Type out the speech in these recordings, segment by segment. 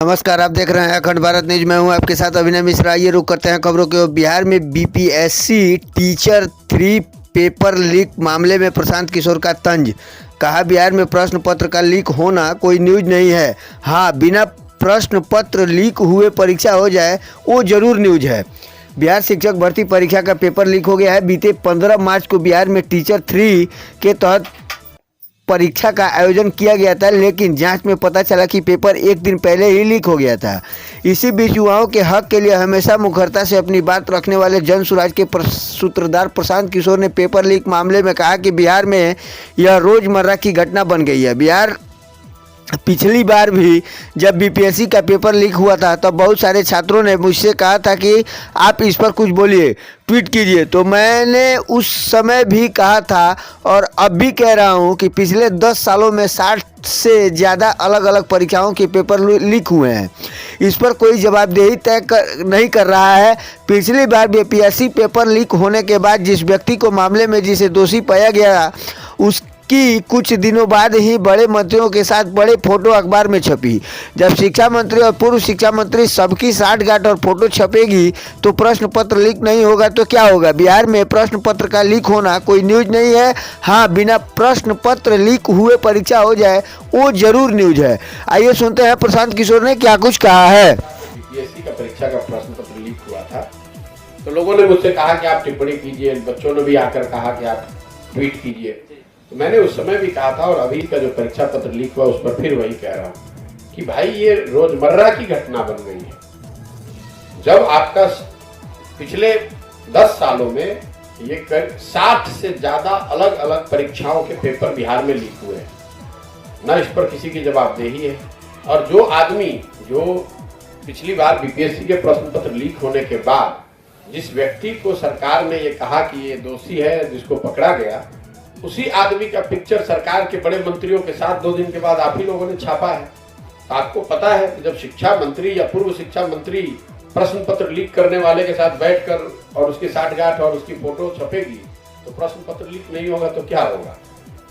नमस्कार, आप देख रहे हैं अखंड भारत न्यूज। मैं हूं आपके साथ अभिनय मिश्रा। ये रुक करते हैं खबरों के। बिहार में बीपीएससी टीचर 3 पेपर लीक मामले में प्रशांत किशोर का तंज। कहा, बिहार में प्रश्न पत्र का लीक होना कोई न्यूज नहीं है। हाँ, बिना प्रश्न पत्र लीक हुए परीक्षा हो जाए वो जरूर न्यूज है। बिहार शिक्षक भर्ती परीक्षा का पेपर लीक हो गया है। बीते 15 मार्च को बिहार में टीचर 3 के तहत परीक्षा का आयोजन किया गया था, लेकिन जांच में पता चला कि पेपर एक दिन पहले ही लीक हो गया था। इसी बीच युवाओं के हक के लिए हमेशा मुखरता से अपनी बात रखने वाले जन सुराज के सूत्रधार प्रशांत किशोर ने पेपर लीक मामले में कहा कि बिहार में यह रोजमर्रा की घटना बन गई है। बिहार पिछली बार भी जब बीपीएससी का पेपर लीक हुआ था तब बहुत सारे छात्रों ने मुझसे कहा था कि आप इस पर कुछ बोलिए, ट्वीट कीजिए। तो मैंने उस समय भी कहा था और अब भी कह रहा हूं कि पिछले 10 सालों में 60 से ज़्यादा अलग अलग परीक्षाओं के पेपर लीक हुए हैं। इस पर कोई जवाबदेही नहीं कर रहा है। पिछली बार बीपीएससी पेपर लीक होने के बाद जिस व्यक्ति को मामले में जिसे दोषी पाया गया उसकी कुछ दिनों बाद ही बड़े मंत्रियों के साथ बड़े फोटो अखबार में छपी। जब शिक्षा मंत्री और पूर्व शिक्षा मंत्री सबकी साठगांठ और फोटो छपेगी तो प्रश्न पत्र लीक नहीं होगा तो क्या होगा। बिहार में प्रश्न पत्र का लीक होना कोई न्यूज नहीं है। हाँ, बिना प्रश्न पत्र लीक हुए परीक्षा हो जाए वो जरूर न्यूज है। आइए सुनते हैं प्रशांत किशोर ने क्या कुछ कहा है। बीपीएससी का परीक्षा का प्रश्न पत्र लीक हुआ था तो लोगों ने मुझसे कहा कि आप टिप्पणी कीजिए, बच्चों ने भी आकर कहा कि आप ट्वीट कीजिए। तो मैंने उस समय भी कहा था और अभी का जो परीक्षा पत्र लीक हुआ उस पर फिर वही कह रहा हूँ कि भाई ये रोजमर्रा की घटना बन गई है। जब आपका पिछले 10 सालों में ये 60 से ज्यादा अलग अलग परीक्षाओं के पेपर बिहार में लीक हुए हैं, न इस पर किसी की जवाबदेही है। और जो आदमी जो पिछली बार बीपीएससी के प्रश्न पत्र लीक होने के बाद जिस व्यक्ति को सरकार ने ये कहा कि ये दोषी है, जिसको पकड़ा गया, उसी आदमी का पिक्चर सरकार के बड़े मंत्रियों के साथ 2 दिन के बाद आप ही लोगों ने छापा है। आपको पता है कि जब शिक्षा मंत्री या पूर्व शिक्षा मंत्री प्रश्न पत्र लीक करने वाले के साथ बैठकर और उसकी साठगांठ और उसकी फोटो छपेगी तो प्रश्न पत्र लीक नहीं होगा तो क्या होगा।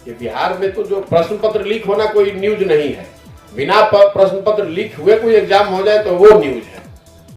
ये बिहार में तो जो प्रश्न पत्र लीक होना कोई न्यूज नहीं है। बिना प्रश्न पत्र लीक हुए कोई एग्जाम हो जाए तो वो न्यूज है।